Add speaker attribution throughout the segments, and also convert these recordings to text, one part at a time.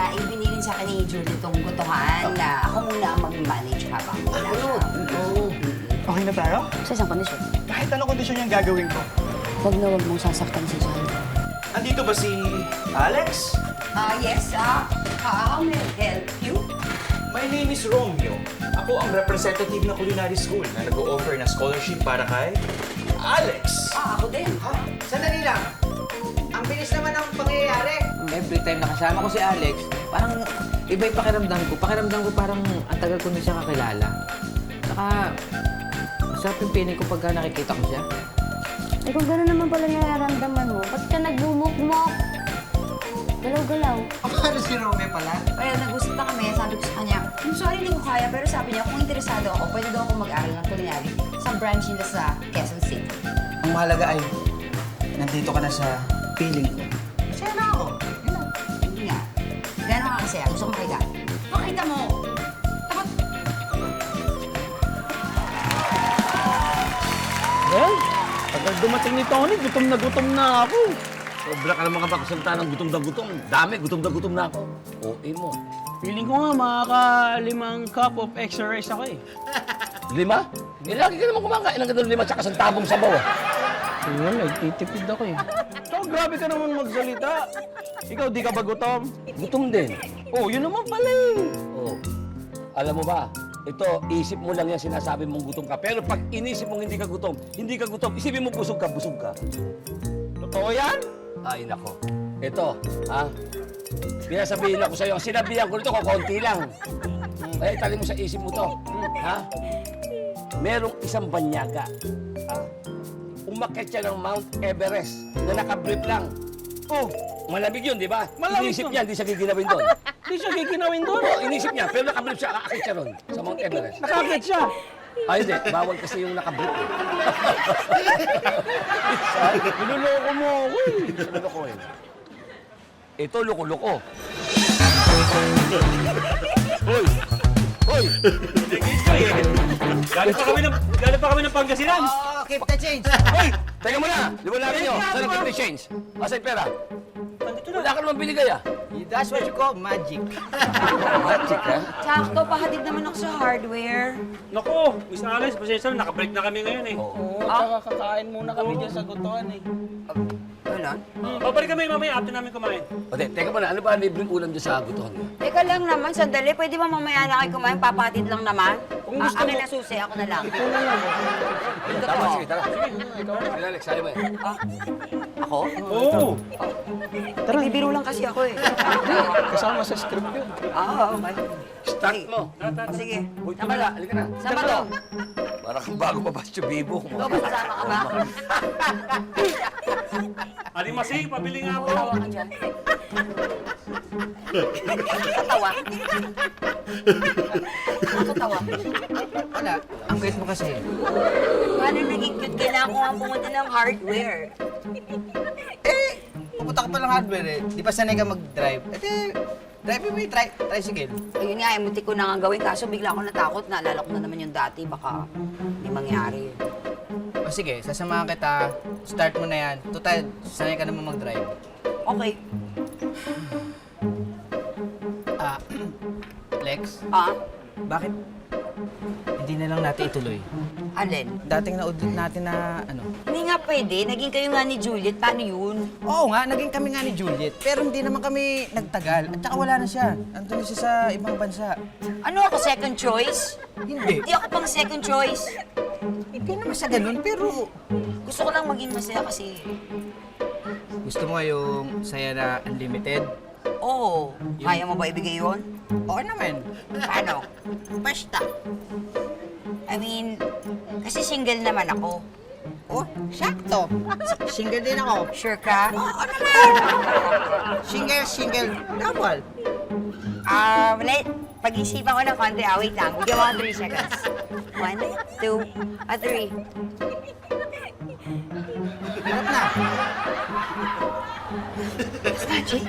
Speaker 1: nga, ibinilin sa akin ni Julie itong gutuhan na ako muna ang mag-manage habang wala siya.
Speaker 2: Okay na tayo?
Speaker 1: Sa isang kondisyon.
Speaker 2: Kahit anong kondisyon yung gagawin ko.
Speaker 1: Huwag na huwag mong sasaktan si John.
Speaker 2: Andito ba si Alex?
Speaker 1: Yes, how may I help you?
Speaker 2: My name is Romeo. Ako ang representative ng culinary school na nag-o-offer na scholarship para kay Alex.
Speaker 1: Ako din.
Speaker 3: Sandali lang. Ang bilis naman ng pangyayari. Every time nakasama ko si Alex, parang iba yung pakiramdam ko. Pakiramdam ko parang ang tagal ko na siya kakilala. Saka, masarap yung pinig ko pagka nakikita ko siya.
Speaker 4: Eh kung gano'n naman pala nararamdaman mo, ba't ka nagbumukmok? Galaw-galaw.
Speaker 3: Ano si Romeo pala?
Speaker 1: Kaya nag-usap na kami, sabi ko sa kanya, sorry, hindi ko kaya, pero sabi niya, kung interesado ako, pwede daw ako mag-aral ng culinary sa branch nila sa Quezon City.
Speaker 3: Ang mahalaga ay, nandito ka na sa feeling ko. Masaya na ako.
Speaker 1: Hindi nga. Gano'n ka kasi, gusto ko makita. Pakita mo! Takot!
Speaker 5: Well, pag dumating ni Tony, gutom na ako.
Speaker 6: Sobra ka naman kapagkasalita ng gutom na gutom. Dami, gutom na ako. OA mo.
Speaker 5: Feeling ko nga makaka-5 cup of extra rice ako eh.
Speaker 6: 5? Eh, lagi ka naman kumakain ng ganun 5 tsaka sa tabong sabaw ah.
Speaker 5: Well, nagtitipid ako eh. So, grabe ka naman magsalita. Ikaw, di ka ba gutom?
Speaker 6: Gutom din.
Speaker 5: Oh, yun naman pala eh.
Speaker 6: Oh. Alam mo ba, ito, isip mo lang yan sinasabi mong gutom ka. Pero pag inisip mong hindi ka gutom, isipin mo busog ka.
Speaker 5: Totoo yan?
Speaker 6: Ay, nako. Ito, ha? Pinasabihin ako sa'yo, ang sinabihan ko nito, konti lang. Kaya itali mo sa isip mo to. Ha? Merong isang banyaga. Ha? Umakyat siya ng Mount Everest na nakabrief lang. Oh, malamig yun, di ba?
Speaker 5: Malamig
Speaker 6: Inisip
Speaker 5: yun.
Speaker 6: niya, hindi siya giginawin doon.
Speaker 5: Di siya giginawin doon.
Speaker 6: Oo, inisip niya, pero nakabrief siya, aakit siya ron sa Mount Everest.
Speaker 5: Nakakit siya.
Speaker 6: Ay, hindi. Bawal kasi yung nakabrief. Eh.
Speaker 5: Niloloko mo ako eh.
Speaker 6: Loko eh. Ito, loko-loko. Hoy! Hoy!
Speaker 5: Galing pa kami ng Pangasinan.
Speaker 3: Oh, keep the change.
Speaker 6: Hoy! Teka muna! Liwanagin niyo! Saan ang keep the change? Asa yung pera? Wala ka naman binigay ah.
Speaker 3: That's what you call magic.
Speaker 6: Magic ha?
Speaker 1: Sakto, pahatid naman ako sa hardware.
Speaker 7: Naku, Miss Alice, pasensya na, nakabreak na kami ngayon eh.
Speaker 5: Oo, tsaka kakain muna kami dyan sa gutuan eh.
Speaker 1: Wala.
Speaker 7: Babalik kami mamaya after namin kumain.
Speaker 6: O de, teka muna, ano ba ang libreng ulam dyan sa gutuhan niyo?
Speaker 1: Teka lang naman, sandali. Pwede ba mamaya na kayo kumain? Papatid lang naman.
Speaker 5: Kung gusto
Speaker 1: Akin
Speaker 5: mo-
Speaker 1: na susi, ako na lang.
Speaker 6: Tama, sige, tara. Sige, Alex, sali mo eh.
Speaker 1: Ako?
Speaker 7: Oo!
Speaker 1: Nagbibiro lang kasi ako eh.
Speaker 5: Kasama sa script yun.
Speaker 1: Oo, okay.
Speaker 6: Start mo.
Speaker 1: Sige.
Speaker 6: Uy,
Speaker 1: Saan ba
Speaker 6: tumala,
Speaker 1: to?
Speaker 6: halika na.
Speaker 1: Saan ba to?
Speaker 6: Para kang bago mabas yung bibo.
Speaker 1: Ikaw ba sasama ka ba?
Speaker 7: Aling Masing, pabili nga ako.
Speaker 1: Tawa ka dyan. Katawa. Nakatawa.
Speaker 3: Wala. Ang bait mo kasi.
Speaker 1: Paano naging cute ka na ako ang pumunta ng hardware?
Speaker 3: Pupunta ka pa ng hardware eh. Di pa sanay ka mag-drive. Drive mo yung tricycle.
Speaker 1: Ayun nga, munti ko na nga gawin. Kaso bigla ako natakot. Naalala ko na naman yung dati. Baka may mangyari.
Speaker 3: O sige, sasamahan kita. Start mo na yan. Total, sanay ka naman mag-drive.
Speaker 1: Okay.
Speaker 3: Ah, Lex,
Speaker 1: Ah?
Speaker 3: bakit hindi na lang natin ituloy?
Speaker 1: Alin?
Speaker 3: Dating na-audit natin na ano.
Speaker 1: Hindi nga pwede. Naging kayo nga ni Juliet. Paano yun?
Speaker 3: Oo nga, naging kami nga ni Juliet. Pero hindi naman kami nagtagal. At saka wala na siya. Andun na siya sa ibang bansa.
Speaker 1: Ano ako, second choice?
Speaker 3: Hindi.
Speaker 1: Hindi ako pang second choice.
Speaker 3: Hindi naman sa ganun, pero
Speaker 1: Gusto ko lang maging masaya kasi...
Speaker 3: gusto mo yung saya na unlimited?
Speaker 1: Oo. Kaya mo ba ibigay yun?
Speaker 3: Oo naman.
Speaker 1: Paano?
Speaker 3: Basta.
Speaker 1: I mean, kasi single naman ako.
Speaker 3: Oh, sakto. Single din ako.
Speaker 1: Sure ka?
Speaker 3: Oo naman. Single, double.
Speaker 1: Wait. Pag-isipan ko ng konti. Wait lang. Bigyan mo ako 3 seconds. 1, 2, 3.
Speaker 3: Hirap na.
Speaker 1: Magic?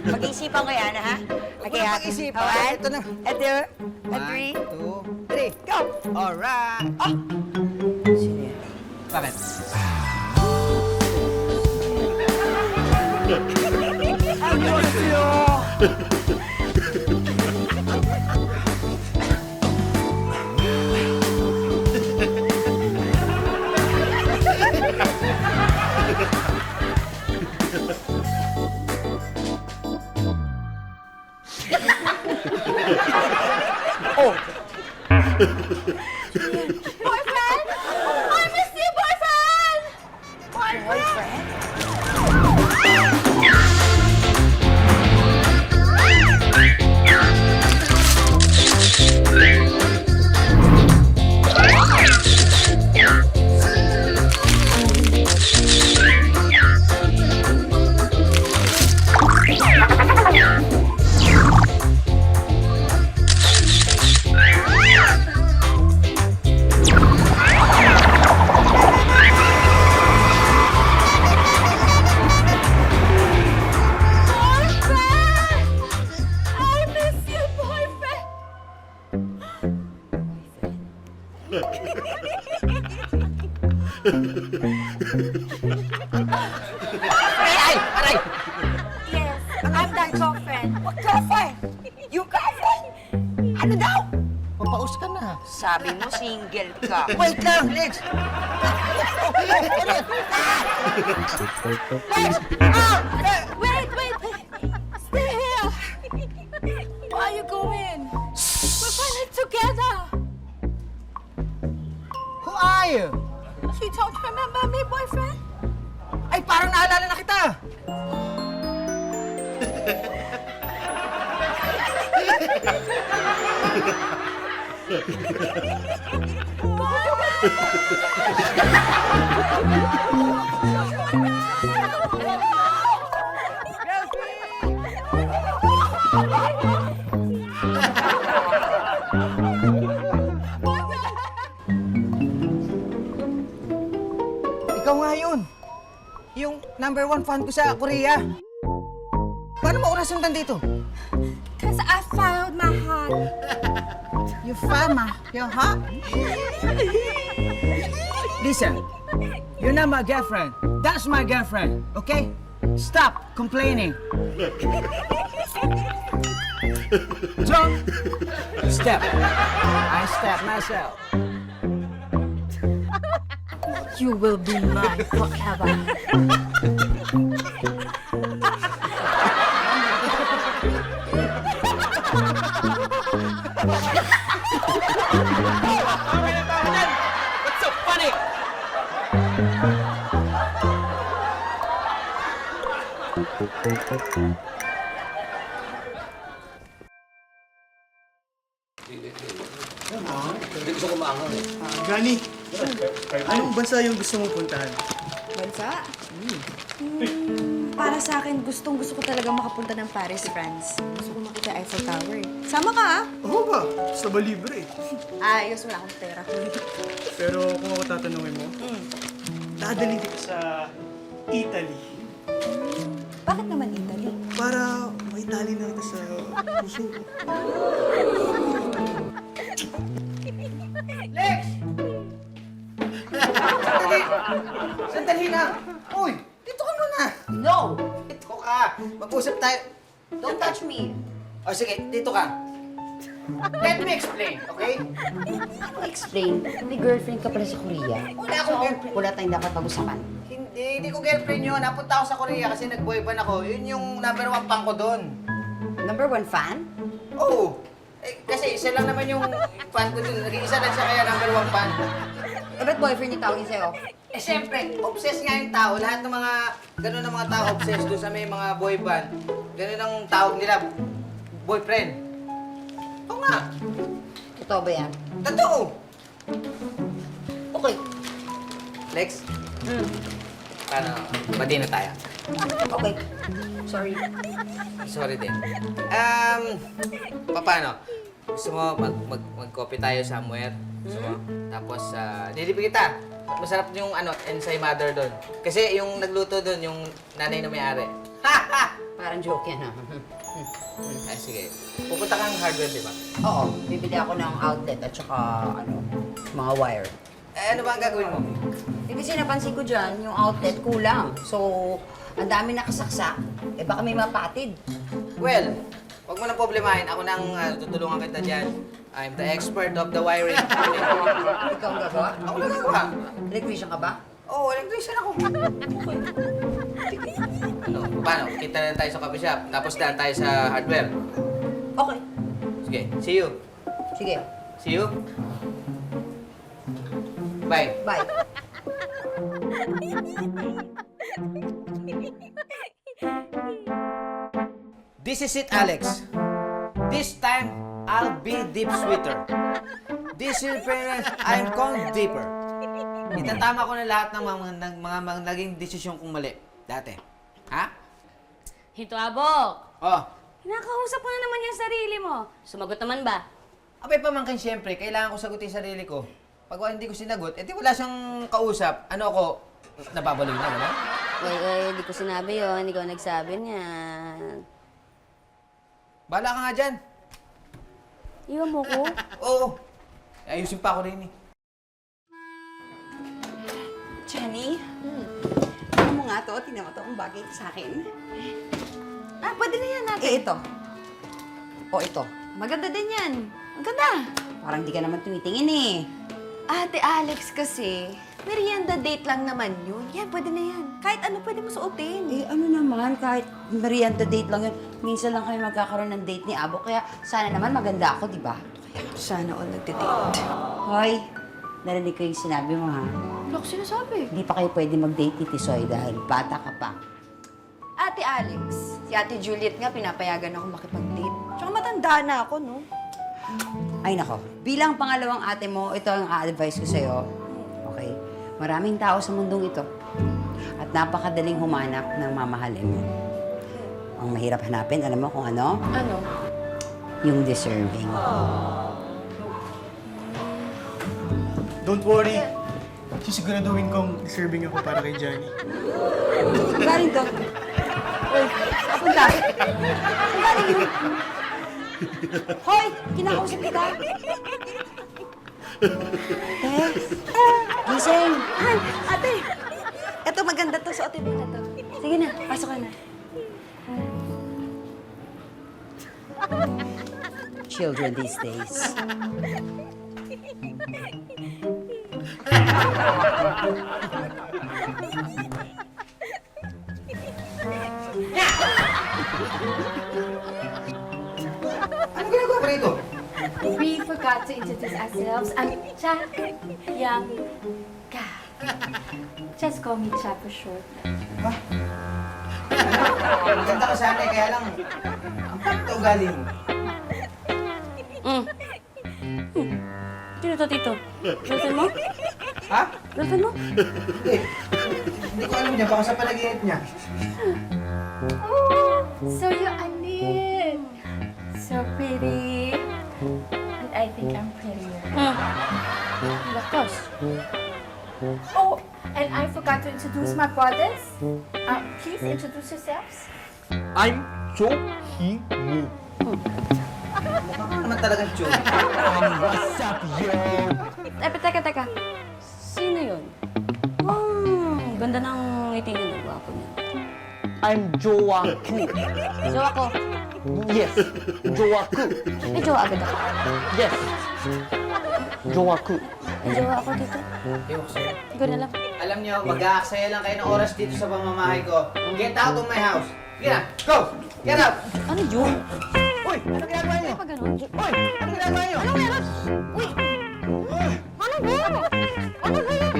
Speaker 1: Pag-isipan ko yan, ha? Okay, ha?
Speaker 3: pag-isipan.
Speaker 1: One,
Speaker 3: Ito na.
Speaker 1: a two, a 3.
Speaker 3: 1, 2, 3.
Speaker 1: Go!
Speaker 3: Alright.
Speaker 1: Sino yan?
Speaker 3: Bakit?
Speaker 4: Boyfriend! I miss you, boyfriend! Boyfriend? I miss you, boyfriend!
Speaker 3: Ay! Aray!
Speaker 4: Yes, I'm that girlfriend. What girlfriend? You girlfriend? Ano daw?
Speaker 3: Papaus ka na.
Speaker 1: Sabi mo, single ka.
Speaker 3: Wait lang, Lex!
Speaker 4: Wait, wait! Stay here! Why are you going? We're finally together!
Speaker 3: Who are you?
Speaker 4: You don't remember me, boyfriend?
Speaker 3: Ay, parang naalala na kita! Ikaw nga yun. Yung #1 fan ko sa Korea. Paano mo oras sundan dito?
Speaker 4: Because I found my heart.
Speaker 3: You found your heart? Listen, you're not my girlfriend. That's my girlfriend, okay? Stop complaining. Don't step. I step myself.
Speaker 4: You will be mine forever.
Speaker 3: What's so funny?
Speaker 6: Hindi gusto kumaangal eh.
Speaker 8: Gani, anong bansa yung gusto mong puntahan?
Speaker 1: Bansa? Para sa akin, gustong-gusto ko talaga makapunta ng Paris, France. Gusto ko makita Eiffel Tower eh. Sama ka ah!
Speaker 8: Oo ba? Basta ba libre?
Speaker 1: Ayos, wala akong pera.
Speaker 8: Pero kung ako tatanungin mo, dadalhin kita sa Italy.
Speaker 1: Bakit naman Italy?
Speaker 8: Para maitali na kita sa puso ko.
Speaker 3: Lex! Sandali! Sandali na! Uy! Dito ka muna!
Speaker 1: No!
Speaker 3: Dito ka! Mag-usap tayo.
Speaker 1: Don't touch me!
Speaker 3: O sige, dito ka. Let me explain, okay?
Speaker 1: Ano explain? May girlfriend ka pala sa Korea.
Speaker 3: Wala akong girlfriend.
Speaker 1: Wala tayong dapat pag-usapan.
Speaker 3: Hindi ko girlfriend yun. Napunta ako sa Korea kasi nag-boyband ako. Yun yung #1 fan ko doon.
Speaker 1: #1 fan?
Speaker 3: Oo. Eh, kasi isa lang naman yung fan ko doon. Nag-iisa lang siya kaya #1 fan.
Speaker 1: Eh, ba't boyfriend yung tawagin sa'yo?
Speaker 3: Eh, siyempre, obsessed nga yung tao. Lahat ng mga, gano'n ng mga tao obsessed doon sa may mga boy band. Gano'n ang tawag nila, boyfriend. Oo nga,
Speaker 1: Totoo ba yan?
Speaker 3: totoo.
Speaker 1: Okay.
Speaker 3: Lex, paano, bati na tayo.
Speaker 1: Okay. Sorry.
Speaker 3: Sorry din. Paano? Gusto mo mag-coffee tayo somewhere? Gusto mo? Tapos, nilibig kita. Masarap yung ensay mother doon. Kasi yung nagluto doon, yung nanay na may-ari.
Speaker 1: Parang joke yan ha.
Speaker 3: Ay, sige. Pupunta kang hardware, di ba?
Speaker 1: Oo. Bibili ako ng outlet at saka mga wire.
Speaker 3: ano ba ang gagawin mo?
Speaker 1: Eh, kasi napansin ko dyan, yung outlet kulang. So, ang dami nakasaksak. Eh, baka may mapatid.
Speaker 3: Well, huwag mo nang problemahin. Ako nang tutulungan kita dyan. I'm the expert of the wiring.
Speaker 1: Ikaw ang gagawa?
Speaker 3: Ako na gagawa.
Speaker 1: Electrician ka ba?
Speaker 3: Oo, electrician ako. Ano, paano? Kita na tayo sa coffee shop, tapos daan tayo sa hardware.
Speaker 1: Okay.
Speaker 3: Sige, see you.
Speaker 1: Sige.
Speaker 3: See you. Bye.
Speaker 1: Bye.
Speaker 3: This is it, Alex. This time, I'll be deep sweeter. This year, parents, I'm going deeper. Itatama ko na lahat ng mga naging desisyon kong mali dati. Ha?
Speaker 4: Hito, Abok.
Speaker 3: Oh,
Speaker 4: Kinakausap mo na naman yung sarili mo. Sumagot naman ba?
Speaker 3: abay pamangkin siyempre, kailangan ko sagutin sarili ko. Pag hindi ko sinagot, edi wala siyang kausap. Ano ako, nababaloy na, wala?
Speaker 4: Hindi ko sinabi yun. Hindi ko nagsabi niyan.
Speaker 3: Bahala ka nga dyan.
Speaker 4: Iwan mo ko?
Speaker 3: Oo. Ayusin pa ako rin eh.
Speaker 1: Jenny? Ano mo nga to? Tingnan mo to. Ang bagay sa akin.
Speaker 4: Pwede na yan natin.
Speaker 1: Eh, ito. O, ito.
Speaker 4: Maganda din yan. Maganda.
Speaker 1: Parang di ka naman tumitingin eh.
Speaker 4: Ate Alex kasi, merienda date lang naman yun. Yan, pwede na yan. Kahit ano pwede mo suotin.
Speaker 1: Eh, ano naman, kahit merienda date lang yun, minsan lang kami magkakaroon ng date ni Abo, kaya sana naman maganda ako, di ba?
Speaker 4: Sana all nagde-date.
Speaker 1: Hoy, narinig ko yung sinabi mo, ha?
Speaker 4: Wala ko sinasabi.
Speaker 1: Hindi pa kayo pwede mag-date ni Tisoy dahil bata ka pa.
Speaker 4: Ate Alex, si Ate Juliet nga pinapayagan ako makipag-date. Tsaka matanda na ako, no?
Speaker 1: Ay, nako. Bilang pangalawang ate mo, ito ang a-advise ko sa'yo. Okay? Maraming tao sa mundong ito. At napakadaling humanap ng mamahalin mo. Ang mahirap hanapin, alam mo kung ano?
Speaker 4: Ano?
Speaker 1: Yung deserving.
Speaker 8: Don't worry. Sisiguraduhin kong deserving ako para kay Johnny.
Speaker 1: Saan galing to? Uy, kapunta. Saan galing yun? Hoy, kinakausap kita. Gising.
Speaker 4: Ay, ate! Ito, maganda to. Suotin mo na to. Sige na, pasok ka na.
Speaker 1: Children these days.
Speaker 3: Ano ginagawa ko rito?
Speaker 9: We forgot to introduce ourselves. I'm Cha Young Ka. Just call me Cha for short.
Speaker 3: Maganda ka sana eh, kaya lang, ang pangit na ugali mo.
Speaker 4: Sino to, Tito? Girlfriend mo?
Speaker 3: Ha?
Speaker 4: Girlfriend mo?
Speaker 3: Hindi. Hindi ko alam niya, baka sa panaginip niya.
Speaker 9: So you're Anin. So pretty. And I think I'm prettier.
Speaker 4: Lakas.
Speaker 9: Oh, and I forgot to introduce my brothers. Please introduce yourselves.
Speaker 5: I'm Cho Hee-woo.
Speaker 3: Mukha ka naman talagang chun.
Speaker 5: What's up, yo?
Speaker 4: Teka. Sino yun? Ganda ng ngiti niya. Gwapo niya.
Speaker 5: I'm Jowa Ku.
Speaker 4: Jowa ko.
Speaker 5: Yes, Jowa Ku.
Speaker 4: May jowa agad ako.
Speaker 5: Yes, Jowa Ku.
Speaker 4: May jowa ako dito.
Speaker 3: Ewan ko sa'yo.
Speaker 4: Hindi ko na alam.
Speaker 3: Alam niyo, mag-aaksaya lang kayo ng oras dito sa pamamahay ko. Get out of my house. Sige na, go! Get out!
Speaker 4: Ano yun?
Speaker 3: Uy! Ano ginagawa niyo?
Speaker 4: Pa ganun?
Speaker 3: Uy! Ano ginagawa niyo?
Speaker 4: Ano meron? Uy! Ano ba? Ano ba yan?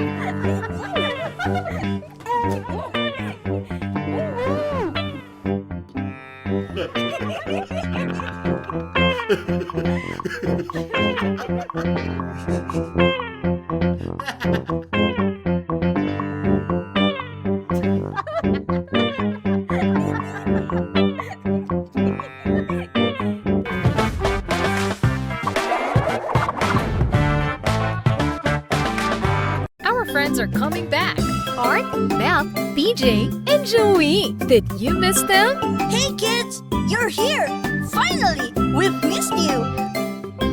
Speaker 10: Our friends are coming back. Art, Mel, BJ, and Joey. Did you miss them?
Speaker 11: Hey kids, you're here! Finally! We've missed you!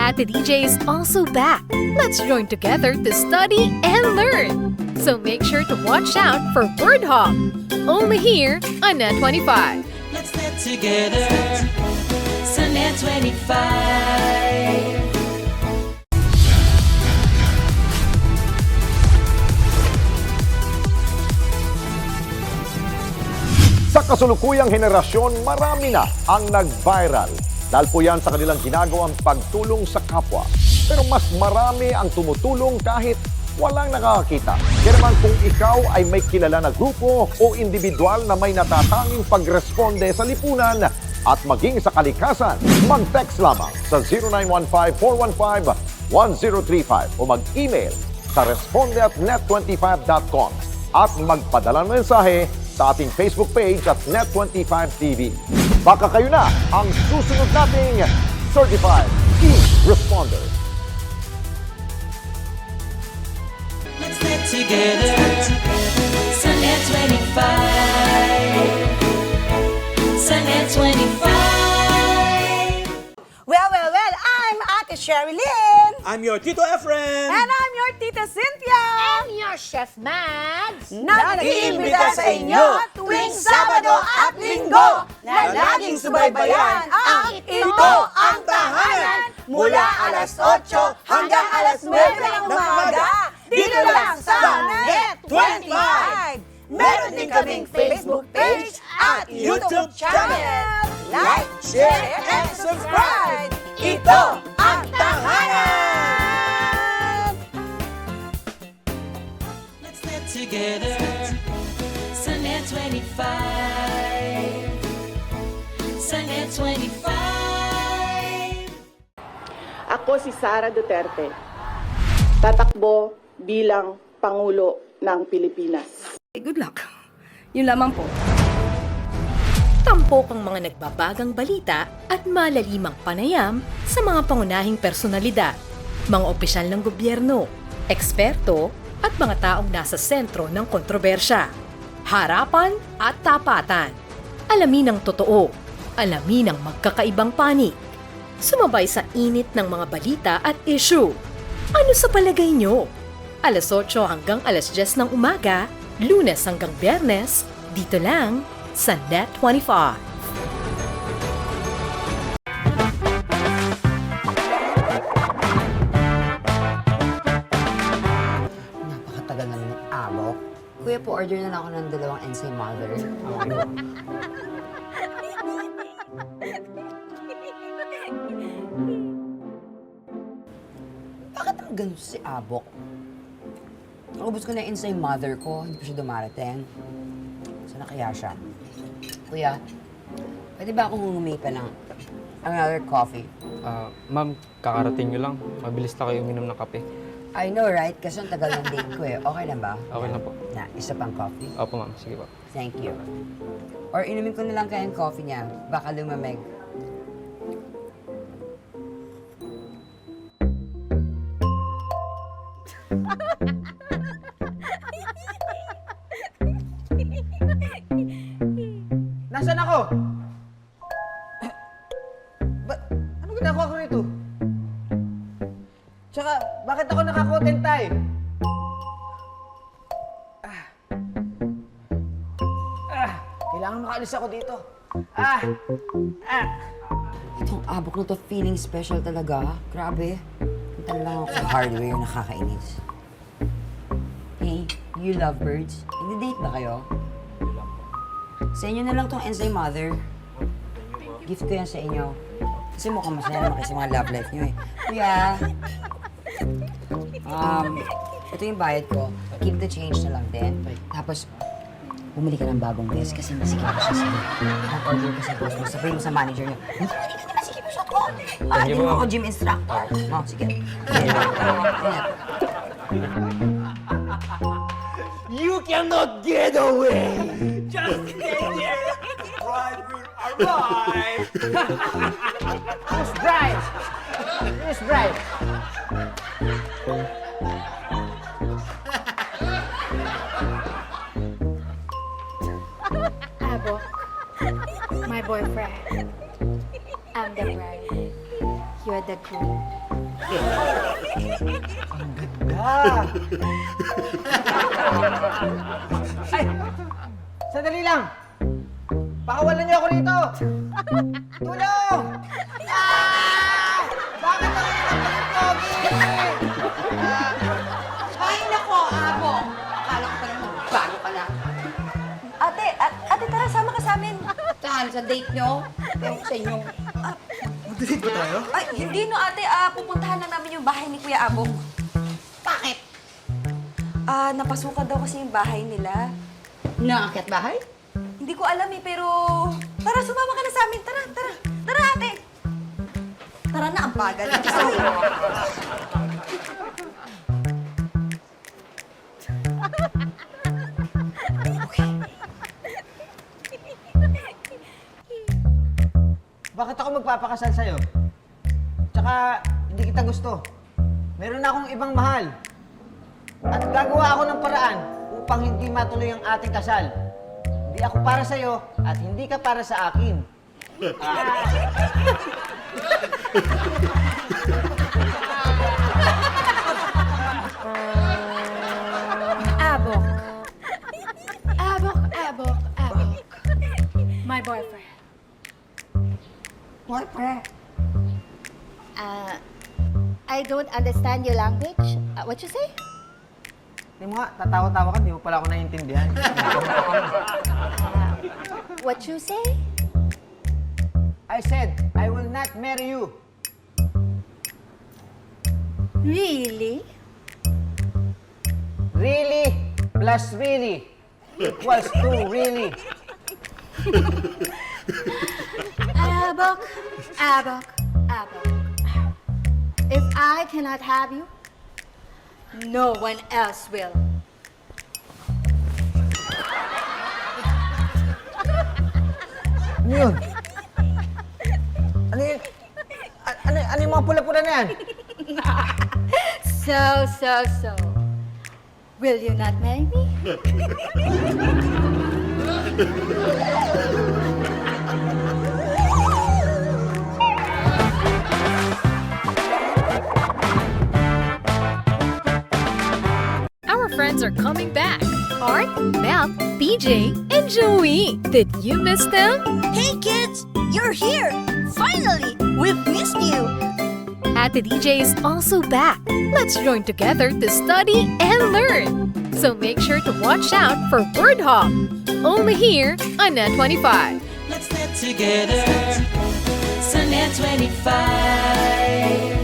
Speaker 10: Ate DJ is also back. Let's join together to study and learn. So make sure to watch out for Word Hop. Only here on Net 25.
Speaker 11: Let's get together. Sa Net 25.
Speaker 12: Sa kasulukuyang henerasyon, marami na ang nag-viral. Dahil po yan sa kanilang ginagawang pagtulong sa kapwa. Pero mas marami ang tumutulong kahit walang nakakakita. Kaya naman kung ikaw ay may kilala na grupo o individual na may natatanging pagresponde sa lipunan at maging sa kalikasan, mag-text lamang sa 0915-415-1035 o mag-email sa responde@net25.com at magpadala ng mensahe sa ating Facebook page at Net25TV. Baka kayo na ang susunod nating Certified E-Responder.
Speaker 11: Let's get together. Sa Net 25. Sa Net 25.
Speaker 13: Well, I'm Ate Sherilyn.
Speaker 2: I'm your Tito Efren!
Speaker 13: And I'm your Tita Cynthia.
Speaker 9: And your Chef Mads.
Speaker 13: Na nag-iimbita sa inyo tuwing Sabado at Linggo na laging subaybayan ang Ito ang Tahanan mula alas 8 hanggang alas 9 ng umaga dito lang sa Net 25. Meron din kaming Facebook page at YouTube channel. Like, share, and subscribe. Ito ang Tahanan!
Speaker 11: Let's get together. Sa Net 25. Sa Net 25.
Speaker 14: Ako si Sara Duterte. Tatakbo bilang Pangulo ng Pilipinas.
Speaker 13: Good luck. Yun lamang po.
Speaker 10: Tampok ang mga nagbabagang balita at malalimang panayam sa mga pangunahing personalidad, mga opisyal ng gobyerno, eksperto at mga taong nasa sentro ng kontrobersya. Harapan at tapatan. Alamin ang totoo. Alamin ang magkakaibang panig. Sumabay sa init ng mga balita at issue. Ano sa palagay nyo? Alas 8 hanggang alas 10 ng umaga, Lunes hanggang Biyernes, dito lang sa Net 25.
Speaker 1: Napakatagal na ng abok. Kuya po, order na lang ako ng 2 Ensay Mother. Bakit naman ganun si Abok? Naubos ko na yung Ensay Mother ko, hindi pa siya dumarating. Sana kaya siya? Kuya, pwede ba akong humumay pa ng another coffee?
Speaker 3: Ma'am, kakarating nyo lang. Mabilis na kayo uminom ng kape.
Speaker 1: I know, right? Kasi ang tagal ng date ko eh. Okay lang ba?
Speaker 3: Okay na po.
Speaker 1: Na, isa pang coffee?
Speaker 3: Opo, ma'am. Sige po.
Speaker 1: Thank you. Or inumin ko na lang kaya yung coffee niya. Baka lumamig.
Speaker 3: Nasaan ako? Ano ginagawa ko rito? Tsaka, bakit ako nakakontentay? Kailangan makaalis ako dito.
Speaker 1: Itong abok na to, feeling special talaga. Grabe. Punta na lang ako sa hardware, nakakainis. Hey, you lovebirds, hindi-date ba kayo? Sa inyo na lang tong Ensay Mother. Gift ko yan sa inyo. Kasi mukhang masaya naman kasi mga love life nyo eh. Kuya, ito yung bayad ko. Keep the change na lang din. Tapos, bumili ka ng bagong dress kasi masikip ko siya sa'yo. Mag-order ka sa boss mo. Sabihin mo sa manager niyo, hindi ka masikip siya ko. Hindi mo ako gym instructor. No, sige.
Speaker 6: You cannot get away!
Speaker 2: Just stay here! Bride will arrive!
Speaker 3: Who's bride? Who's bride?
Speaker 9: Abok, my boyfriend. I'm the bride. You're the groom.
Speaker 3: Ay! Sandali lang! Pakawalan niyo ako rito! Tulong! Ah! Bakit ako yung pogi?
Speaker 1: Ay, nako, Abo. Akala ko pala bago ka lang.
Speaker 4: Ate, tara, sama ka sa amin.
Speaker 1: Saan? Sa date nyo? Ewan ko sa inyo.
Speaker 8: Mag-date ba tayo?
Speaker 4: Ay, hindi no, ate. Pupuntahan lang namin yung bahay ni Kuya Abong.
Speaker 1: Bakit?
Speaker 4: Napasukan daw kasi yung bahay nila.
Speaker 1: Naakyat bahay?
Speaker 4: Hindi ko alam pero... Tara, sumama ka na sa amin. Tara, tara. Tara, ate. Tara na, ang bagal.
Speaker 3: Bakit ako magpapakasal sa'yo? Tsaka, hindi kita gusto. Meron na akong ibang mahal. At gagawa ako ng paraan upang hindi matuloy ang ating kasal. Hindi ako para sa'yo at hindi ka para sa akin.
Speaker 9: Abok. Abok. My boyfriend.
Speaker 1: Boyfriend?
Speaker 9: I don't understand your language. What you say?
Speaker 3: Hindi mo nga, tatawa-tawa ka, di mo pala ako naiintindihan.
Speaker 9: What you say?
Speaker 3: I said, I will not marry you.
Speaker 9: Really?
Speaker 3: Really plus really equals to really.
Speaker 9: Abok. If I cannot have you, no one else will.
Speaker 3: Ano yun? Ano yun? Ano yung mga pula-pula na yan?
Speaker 9: So. Will you not marry me?
Speaker 10: Our friends are coming back. Art, Mel, PJ, and Joey. Did you miss them?
Speaker 13: Hey kids, you're here! Finally, we've missed you!
Speaker 10: Ate DJ is also back. Let's join together to study and learn. So make sure to watch out for Word Hop. Only here on Net 25.
Speaker 11: Let's get together. Sunday 25.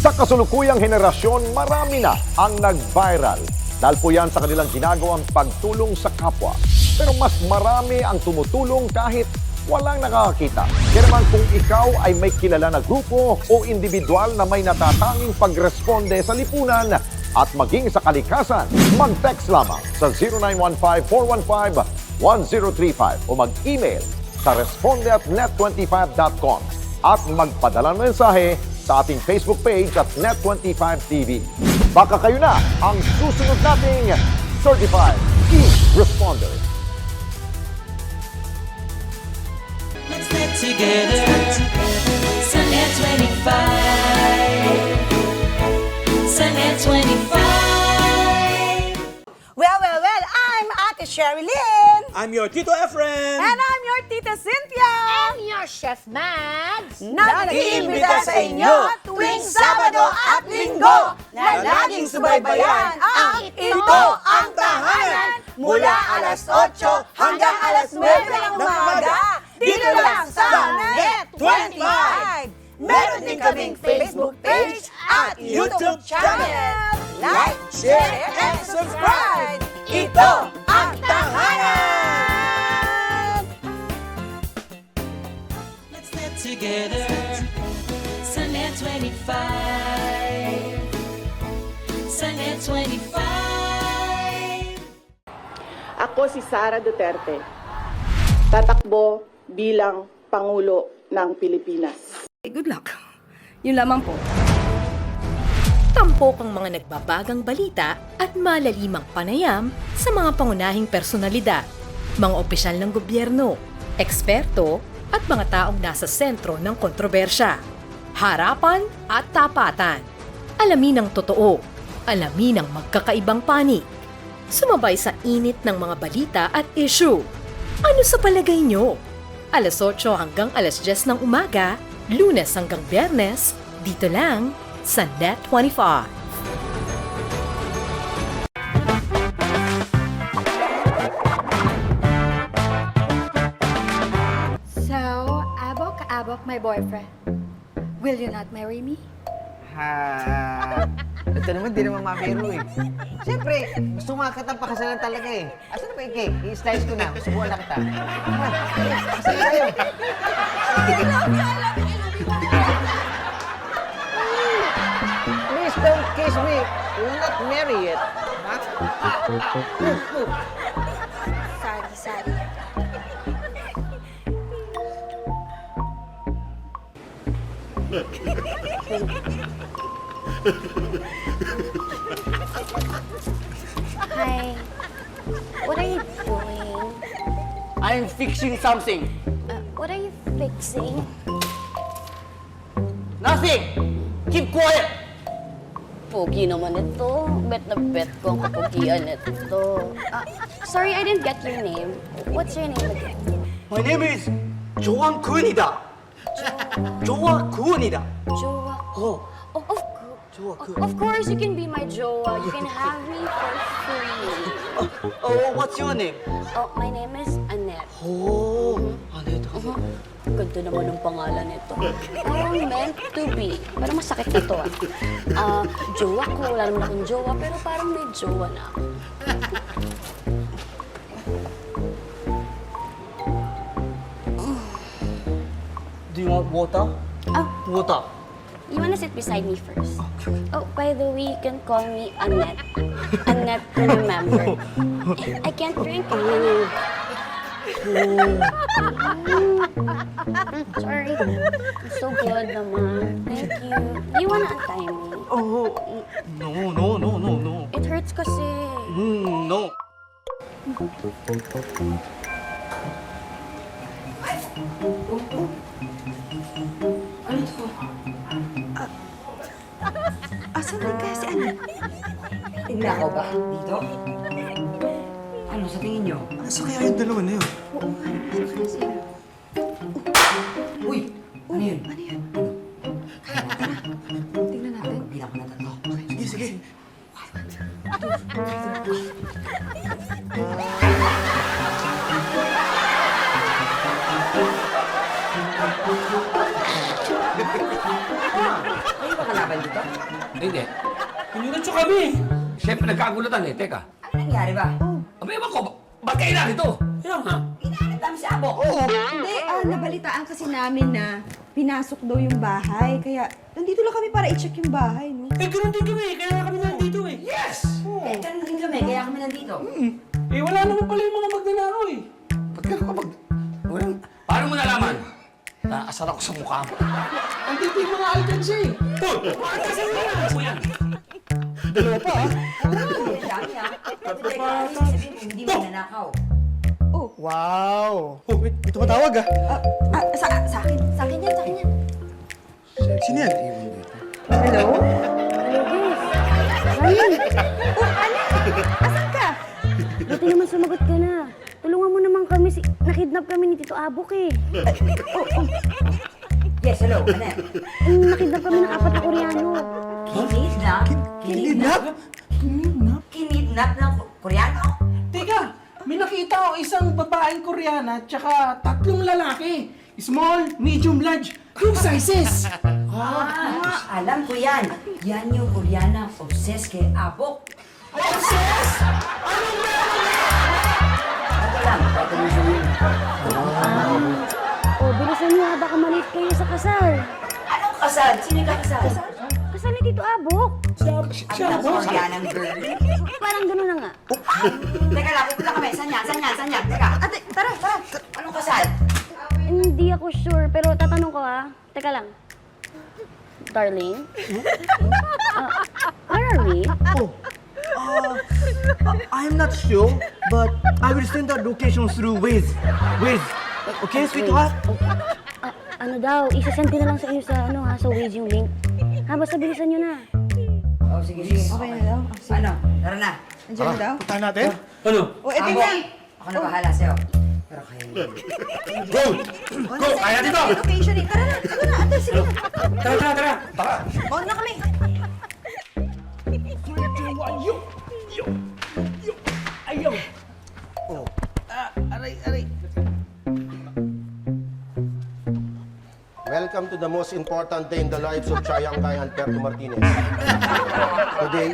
Speaker 12: Sa kasulukuyang henerasyon, marami na ang nag-viral. Dahil po yan sa kanilang ginagawang pagtulong sa kapwa. Pero mas marami ang tumutulong kahit walang nakakakita. Kaya naman kung ikaw ay may kilala na grupo o individual na may natatanging pagresponde sa lipunan at maging sa kalikasan, mag-text lamang sa 0915-415-1035 o mag-email sa responde@net25.com at magpadala ng mensahe sa ating Facebook page at Net25TV. Baka kayo na ang susunod nating Certified Key Responder.
Speaker 11: Let's get together. Sunday 25. Sunday 25.
Speaker 13: Well, I'm Ate Sherry Lynn.
Speaker 2: I'm your Tito Efren!
Speaker 13: And I'm your Tita Cynthia.
Speaker 9: I'm your Chef Mads.
Speaker 13: Na nag-iimbita sa inyo tuwing Sabado at Linggo na laging subaybayan ang Ito ang Tahanan mula alas 8 hanggang alas 9 ng umaga dito lang sa Net25. Meron din kaming Facebook page at YouTube channel. Like, share, and subscribe. Ito ang Tahanan!
Speaker 11: Let's get together. Sunday 25. Sunday 25.
Speaker 14: Ako si Sara Duterte. Tatakbo bilang Pangulo ng Pilipinas.
Speaker 13: Good luck. Yun lamang po.
Speaker 10: Tampok ang mga nagbabagang balita at malalimang panayam sa mga pangunahing personalidad. mga opisyal ng gobyerno, eksperto at mga taong nasa sentro ng kontrobersya. Harapan at tapatan. Alamin ang totoo. Alamin ang magkakaibang panig. Sumabay sa init ng mga balita at issue. Ano sa palagay nyo? Alas 8 hanggang alas 10 ng umaga, Lunes hanggang Biyernes, dito lang sa Net25.
Speaker 9: So, abok my boyfriend. Will you not marry me?
Speaker 3: Ito naman, di naman mabiro eh. Siyempre, gusto makakita ang pakasalan talaga eh. Asan na ba yung cake? I-slice ko na. Subuhan na kita. Pakasalan tayo. Please don't kiss me. We will not marry yet. Ha?
Speaker 9: Sorry.
Speaker 4: Hi. What are you doing?
Speaker 3: I'm fixing something.
Speaker 4: What are you fixing?
Speaker 3: Nothing! Keep quiet!
Speaker 4: Pogi naman ito. Bet na bet ko ang kapugian ito. Sorry, I didn't get your name. What's your name again?
Speaker 3: My name is Joan Kunida. Joan Kunida.
Speaker 4: Jowa.
Speaker 3: Oh.
Speaker 4: Of course, you can be my Jowa. You can have me for free.
Speaker 3: Oh, what's your name?
Speaker 4: Oh, my name is Annette.
Speaker 3: Oh, Annette.
Speaker 4: Ganda naman ang pangalan nito. Parang meant to be. Pero masakit na to jowa ko. Wala naman akong jowa, pero parang may jowa na ako.
Speaker 3: Do you want water?
Speaker 4: Oh,
Speaker 3: Water.
Speaker 4: you wanna sit beside me first? Oh, by the way, you can call me Annette. Annette to remember. I can't drink. Sorry. So good naman. Thank you. Do you wanna untie me?
Speaker 3: Oh, no.
Speaker 4: It hurts kasi.
Speaker 3: No.
Speaker 13: Asan rin kaya si Annette?
Speaker 1: Tinakaw ba? Dito? Ano sa tingin nyo?
Speaker 8: Asa kaya yung dalawa na yun?
Speaker 13: Oo nga, asan kaya sila?
Speaker 1: Uy! Ano yun?
Speaker 13: Ano yan? Tingnan natin.
Speaker 1: Bilang ko na tatlo.
Speaker 8: Sige.
Speaker 1: Kayo ba kalaban dito?
Speaker 6: Hindi.
Speaker 7: Pinunan kami.
Speaker 6: Siyempre nagkagulatan eh. Teka.
Speaker 1: Ano nangyari ba?
Speaker 6: Abay, ewan ko. Ba't kayo narito?
Speaker 7: Kaya nga.
Speaker 1: Inaanap namin si Abo.
Speaker 13: Hindi, nabalitaan kasi namin na pinasok daw yung bahay. Kaya nandito lang kami para i-check yung bahay, no?
Speaker 7: Eh, ganun din kami. Kaya kami nandito eh.
Speaker 6: Yes!
Speaker 1: Eh, ganun din kami. Kaya kami nandito.
Speaker 7: Eh, wala naman pala yung mga magnanakaw eh.
Speaker 6: Ba't ka kapag... Paano mo nalaman? Naasar ako sa mukha mo.
Speaker 7: Andito yung mga alkansi eh.
Speaker 6: Ano yan?
Speaker 7: Dalawa pa ah.
Speaker 1: Ang dami Ito sabihin mo, hindi mo nanakaw.
Speaker 8: Wow! Oh, wait, ito matawag ah.
Speaker 13: Sa akin.
Speaker 4: Sa akin yan.
Speaker 8: Sino yan?
Speaker 13: Hello?
Speaker 4: Hello, guys. Ryan,
Speaker 13: Asan ka?
Speaker 4: buti naman sumagot ka na. Tulungan mo naman kami. Nakidnap kami ni Tito Abok eh.
Speaker 1: Yes, hello. Ano yan?
Speaker 4: Nakidnap kami ng 4 na Koreano.
Speaker 1: Kinidnap? Kinidnap ng Koreano?
Speaker 5: Teka, may nakita ko isang babaeng Koreana tsaka 3 lalaki. Small, medium, large. Yung sizes.
Speaker 1: Alam ko yan. Yan yung Koreana obsessed kay Abok.
Speaker 5: Obsessed! Anong meron
Speaker 1: Ano lang, pwede mo sabihin.
Speaker 4: Bilisan niyo ha, baka maliit kayo sa kasal.
Speaker 1: Anong kasal? Sino yung kakasal?
Speaker 4: Kasal ni Tito Abok.
Speaker 1: Ang Koreanang girl.
Speaker 4: Parang gano'n na nga.
Speaker 1: Teka lang, pupunta kami. Saan yan? Teka.
Speaker 13: Ate, tara.
Speaker 1: Anong kasal?
Speaker 4: Hindi ako sure, pero tatanong ko ha. Teka lang. Darling? Where are we?
Speaker 8: I'm not sure, but I will send the location through Waze. Okay, sweetheart?
Speaker 4: Ano daw, isasend ko na lang sa inyo sa, sa Waze yung link. Basta bilisan nyo na.
Speaker 1: Oh, sige. Okay na daw. Ano? Tara na.
Speaker 13: Andiyan na daw?
Speaker 8: Punta natin?
Speaker 7: Ano?
Speaker 13: O, eto na.
Speaker 1: Ako na bahala sa'yo. Pero kaya
Speaker 7: Go! Go! Kaya dito!
Speaker 13: Location eh. Tara na. Ate, sige na.
Speaker 7: Tara! Tara!
Speaker 13: On na kami.
Speaker 7: Ayaw!
Speaker 15: Welcome to the most important day in the lives of Chayang Kai and Perto Martinez. Today,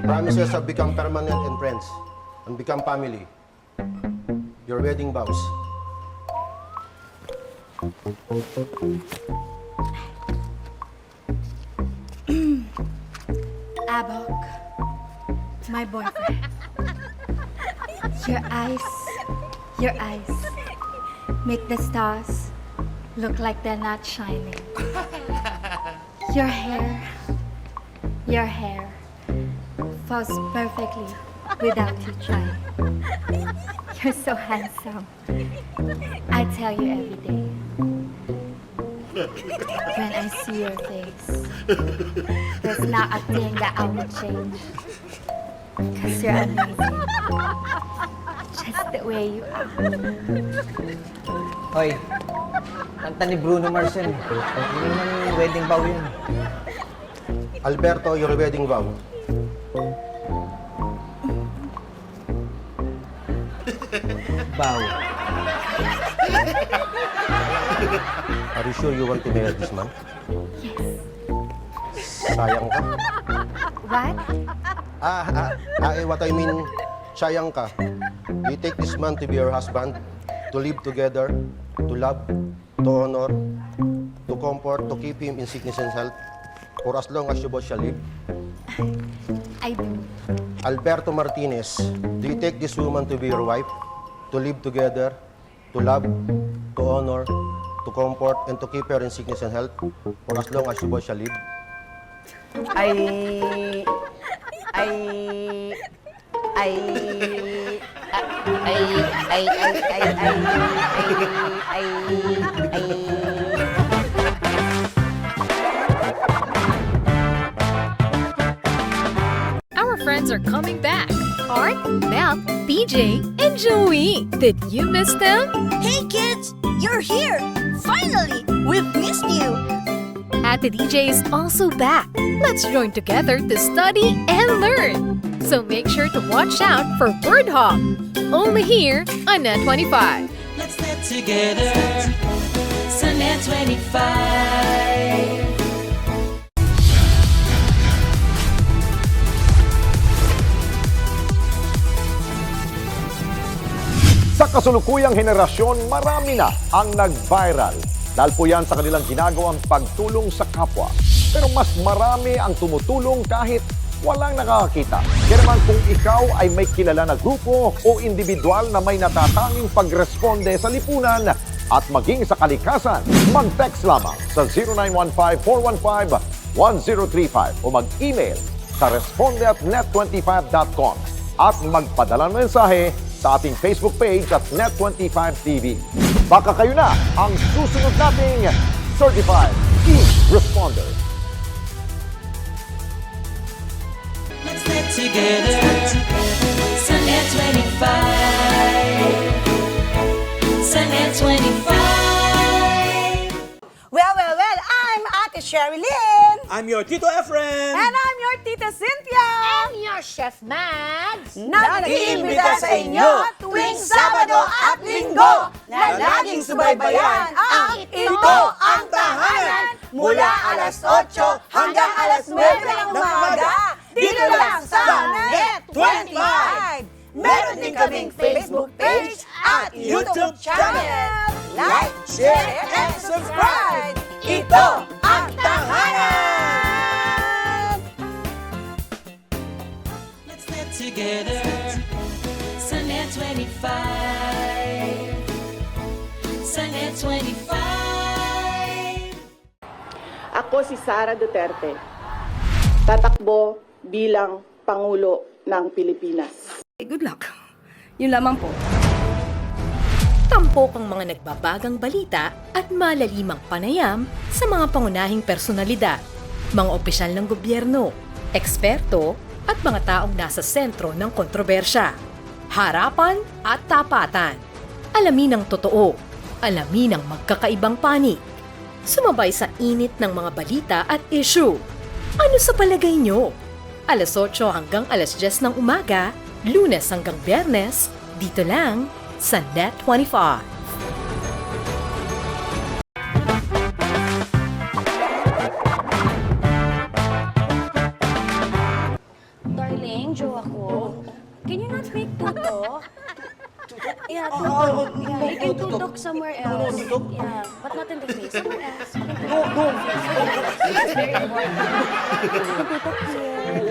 Speaker 15: promises have become permanent and friends, and become family. Your wedding vows.
Speaker 9: Abok, my boyfriend. Your eyes make the stars look like they're not shining. Your hair falls perfectly without you trying. You're so handsome. I tell you every day. When I see your face, there's not a thing that I would change. 'Cause you're amazing. Just the way you are.
Speaker 3: Hoy, kanta ni Bruno Mars yun. Yun yung wedding vow yun.
Speaker 15: Alberto, your wedding vow.
Speaker 3: Vow.
Speaker 15: Are you sure you want to marry this man? Sayang ka.
Speaker 9: What?
Speaker 15: What I mean, sayang ka. You take this man to be your husband, to live together, to love, to honor, to comfort, to keep him in sickness and health, for as long as you both shall live.
Speaker 9: I do.
Speaker 15: Alberto Martinez, do you take this woman to be your wife, to live together, to love, to honor, to comfort, and to keep her in sickness and health, for as long as you both shall live?
Speaker 10: Our friends are coming back. Art, Mel, BJ, and Joey. Did you miss them?
Speaker 13: Hey kids, you're here. Finally, we've missed you.
Speaker 10: Ate DJ is also back. Let's join together to study and learn. So make sure to watch out for Word Hop. Only here on Net 25.
Speaker 11: Let's get together. Sunday 25.
Speaker 12: Sa kasulukuyang henerasyon, marami na ang nag-viral. Dahil po yan sa kanilang ginagawang pagtulong sa kapwa. Pero mas marami ang tumutulong kahit walang nakakakita. Kaya naman kung ikaw ay may kilala na grupo o individual na may natatanging pagresponde sa lipunan at maging sa kalikasan, mag-text lamang sa 0915-415-1035 o mag-email sa responde@net25.com at magpadala ng mensahe sa ating Facebook page at Net25TV. Baka kayo na ang susunod nating Certified E-Responder.
Speaker 11: Let's get together. Sunday 25. Sunday 25.
Speaker 13: Well, I'm Ate Sherilyn.
Speaker 8: I'm your Tito Efren.
Speaker 13: And I'm your Tita Cynthia.
Speaker 9: And your Chef Mads.
Speaker 13: Na nag-iimbita sa inyo tuwing Sabado at Linggo na laging subaybayan ang Ito ang Tahanan mula alas 8 hanggang alas 9 ng umaga dito lang sa Net 25. Meron din kaming Facebook page at YouTube channel. Like, share, and subscribe. Ito ang Tahanan!
Speaker 11: Let's get together. Sunday 25. Sunday 25.
Speaker 14: Ako si Sara Duterte. Tatakbo bilang Pangulo ng Pilipinas.
Speaker 4: Good luck. Yun lamang po.
Speaker 10: Tampok ang mga nagbabagang balita at malalimang panayam sa mga pangunahing personalidad, mga opisyal ng gobyerno, eksperto at mga taong nasa sentro ng kontrobersya. Harapan at tapatan. Alamin ang totoo. Alamin ang magkakaibang panig. Sumabay sa init ng mga balita at issue. Ano sa palagay nyo? Alas 8 hanggang alas 10 ng umaga, Lunes hanggang Biyernes, dito lang sa Net25.
Speaker 4: Darling, jowa ko. Can you not make tutok? Yeah, tutok. Yeah, you can tutok somewhere else. Yeah, but not in the face. Somewhere else. It's very important. You can tutok here.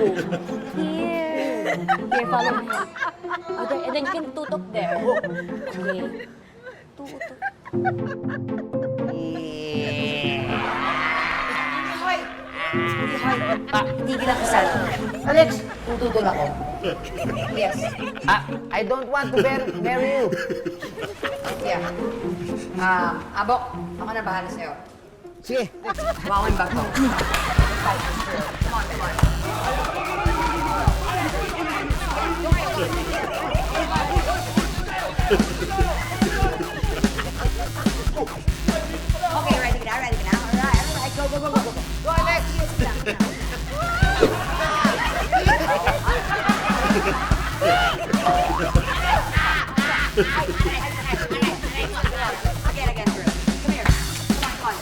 Speaker 4: Here. Here, follow me. Okay, and then you can tutok there. Okay. Tutok.
Speaker 1: Hindi kita kasal. Alex, tututol ako. Yes.
Speaker 3: I don't want to marry you.
Speaker 1: Yeah. Abok, ako na bahala sa'yo.
Speaker 3: Sige.
Speaker 1: Hawakan yung bag mo. Come on, come on. Okay, ready ka na? Ready ka na? Alright, go, go, go, go, go. Go, Alex! Again, again, girl. Come here. Come on,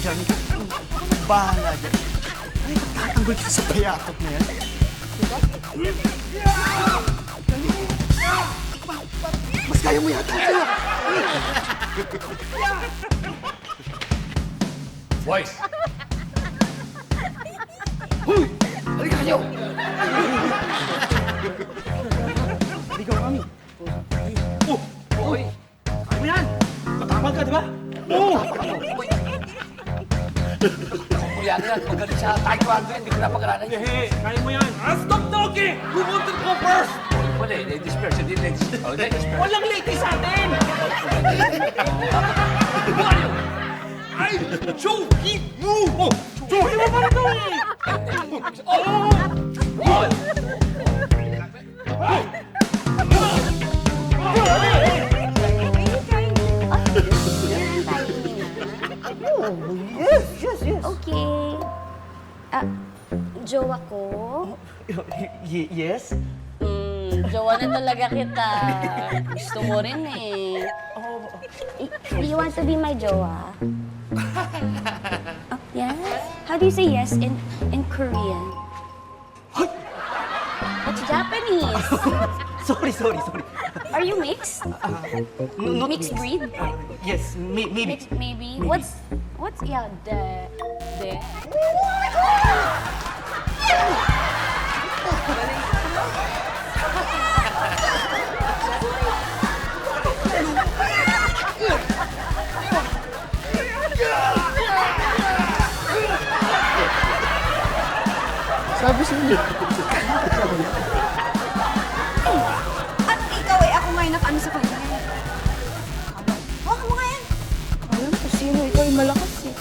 Speaker 8: Johnny, bahala dyan. Ay, tatanggol ka sa payatot na yan. Mas kaya mo yata.
Speaker 6: Boys!
Speaker 8: Huy! Halika kayo! Halika kami. Oh! Hoy! Kaya mo yan! Matapag ka, di ba? Oo!
Speaker 6: Kuya na yan, magaling sa taekwondo yan, hindi ko napag-aralan yun.
Speaker 8: Kaya mo yan! Stop talking! Who wanted to go first?
Speaker 6: Wala eh, ladies first, hindi ladies. Oh, ladies first.
Speaker 8: Walang ladies sa atin! I'm joking you! Oh! Joking mo pa rin daw eh!
Speaker 4: Okay. Jowa ko?
Speaker 8: Yes?
Speaker 4: Jowa na talaga kita. Gusto mo rin eh. Do you want to be my jowa? Oh, yes? How do you say yes in Korean? It's Japanese.
Speaker 8: Sorry.
Speaker 4: Are you mixed?
Speaker 8: Not
Speaker 4: Mixed breed?
Speaker 8: Yes, maybe.
Speaker 4: Mixed, maybe. What's yeah, the
Speaker 8: Sabi sa inyo.
Speaker 1: At ikaw eh, ako ngayon nakaano sa kanya. Hawakan mo nga yan.
Speaker 4: Alam ko sino, ikaw yung malakas eh.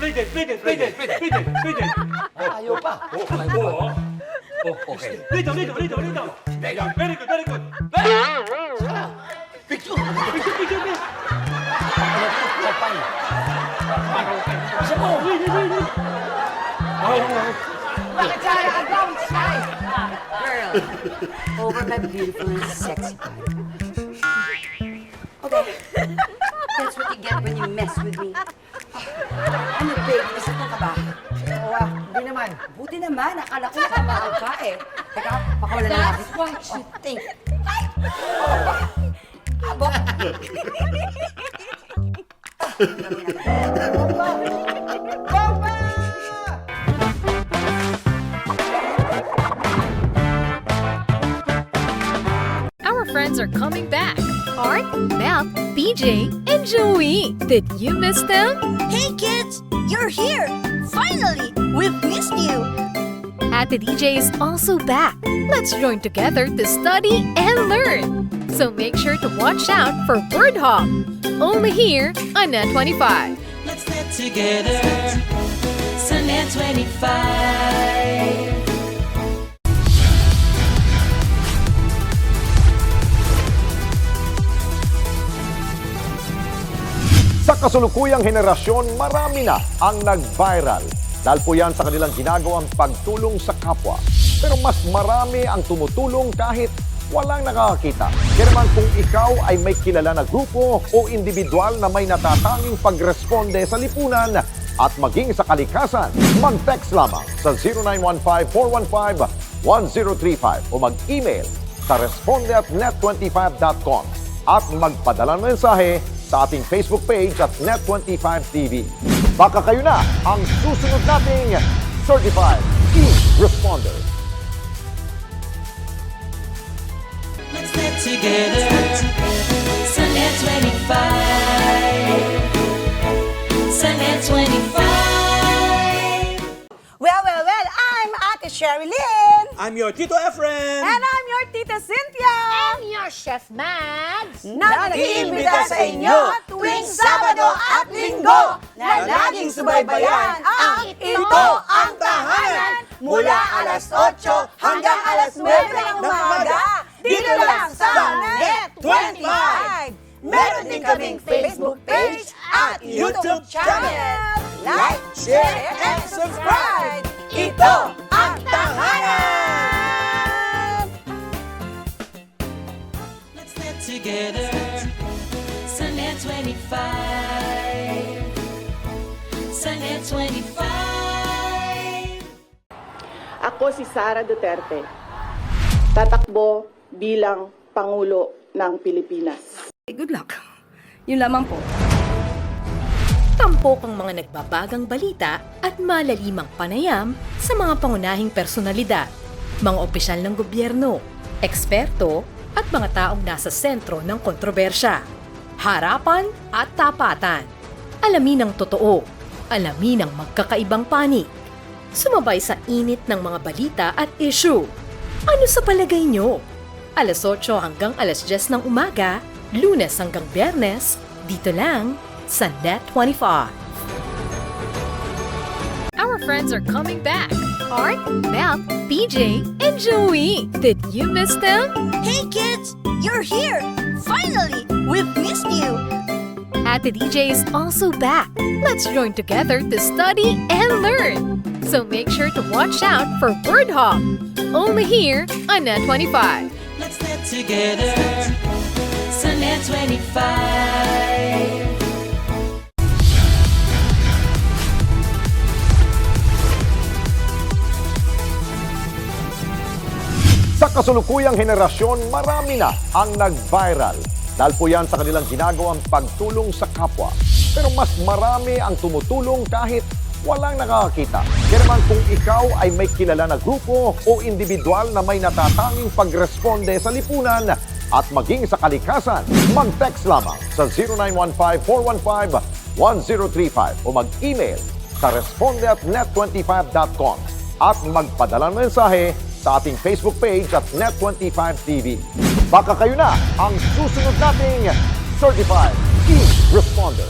Speaker 7: Play dead.
Speaker 6: Ayaw pa. Okay.
Speaker 7: Lay down. Very good.
Speaker 6: Picture!
Speaker 1: Bakit siya nakagawin siya? Girl, over my beautiful and sexy body. Okay, that's what you get when you mess with me. Ano, baby? Nasaktan ka ba?
Speaker 3: Oo hindi naman.
Speaker 1: Buti naman, akala ko nakabaal ka eh. Teka, pakawala na natin. That's what you think. Ay! Abok!
Speaker 10: Our friends are coming back. Art, Mel, BJ, and Joey. Did you miss them?
Speaker 13: Hey kids, you're here! Finally, we've missed you!
Speaker 10: Ate DJ is also back. Let's join together to study and learn. So make sure to watch out for Word Hop. Only here on Net 25.
Speaker 11: Let's get together. Sunday 25.
Speaker 12: Sa kasulukuyang henerasyon, marami na ang nag-viral. Dahil po yan sa kanilang ginagawang pagtulong sa kapwa. Pero mas marami ang tumutulong kahit walang nakakakita. Kaya naman kung ikaw ay may kilala na grupo o individual na may natatanging pagresponde sa lipunan at maging sa kalikasan, mag-text lamang sa 0915-415-1035 o mag-email sa responde@net25.com at magpadala ng mensahe sa ating Facebook page at Net25TV. Baka kayo na ang susunod nating Certified E-Responder.
Speaker 11: Let's get together. Sunday 25. Sunday 25.
Speaker 13: Well, I'm Ate Sherilyn.
Speaker 8: I'm your Tito Efren.
Speaker 13: And I'm your Tita Cynthia.
Speaker 9: And your Chef Mads.
Speaker 13: Nag-iimbita sa inyo tuwing Sabado at Linggo na laging subaybayan ang Ito ang Tahanan mula alas 8 hanggang alas 9 ng umaga dito lang sa Net25. Meron din kaming Facebook page at YouTube channel. Like, share, and subscribe. Ito ang Tahanan!
Speaker 11: Let's get together. Sunday 25. Sunday 25.
Speaker 14: Ako si Sara Duterte. Tatakbo bilang Pangulo ng Pilipinas.
Speaker 4: Good luck. Yun lamang po.
Speaker 10: Tampok ang mga nagbabagang balita at malalimang panayam sa mga pangunahing personalidad, mga opisyal ng gobyerno, eksperto at mga taong nasa sentro ng kontrobersya. Harapan at tapatan. Alamin ang totoo. Alamin ang magkakaibang panig. Sumabay sa init ng mga balita at issue. Ano sa palagay nyo? Alas 8 hanggang alas 10 ng umaga, Lunes hanggang Biyernes, dito lang sa Net25. Our friends are coming back. Art, Mel, BJ, and Joey. Did you miss them?
Speaker 13: Hey kids, you're here! Finally, we've missed you!
Speaker 10: Ate DJ is also back. Let's join together to study and learn. So make sure to watch out for Word Hop. Only here on Net25.
Speaker 11: Let's get together. Sunday 25.
Speaker 12: Sa kasulukuyang henerasyon, marami na ang nag-viral. Dahil po yan sa kanilang ginagawang pagtulong sa kapwa. Pero mas marami ang tumutulong kahit walang nakakakita. Kaya naman kung ikaw ay may kilala na grupo o individual na may natatanging pagresponde sa lipunan at maging sa kalikasan, mag-text lamang sa 0915-415-1035 o mag-email sa responde@net25.com at magpadala ng mensahe sa ating Facebook page at Net25TV. Baka kayo na ang susunod nating Certified E-Responder.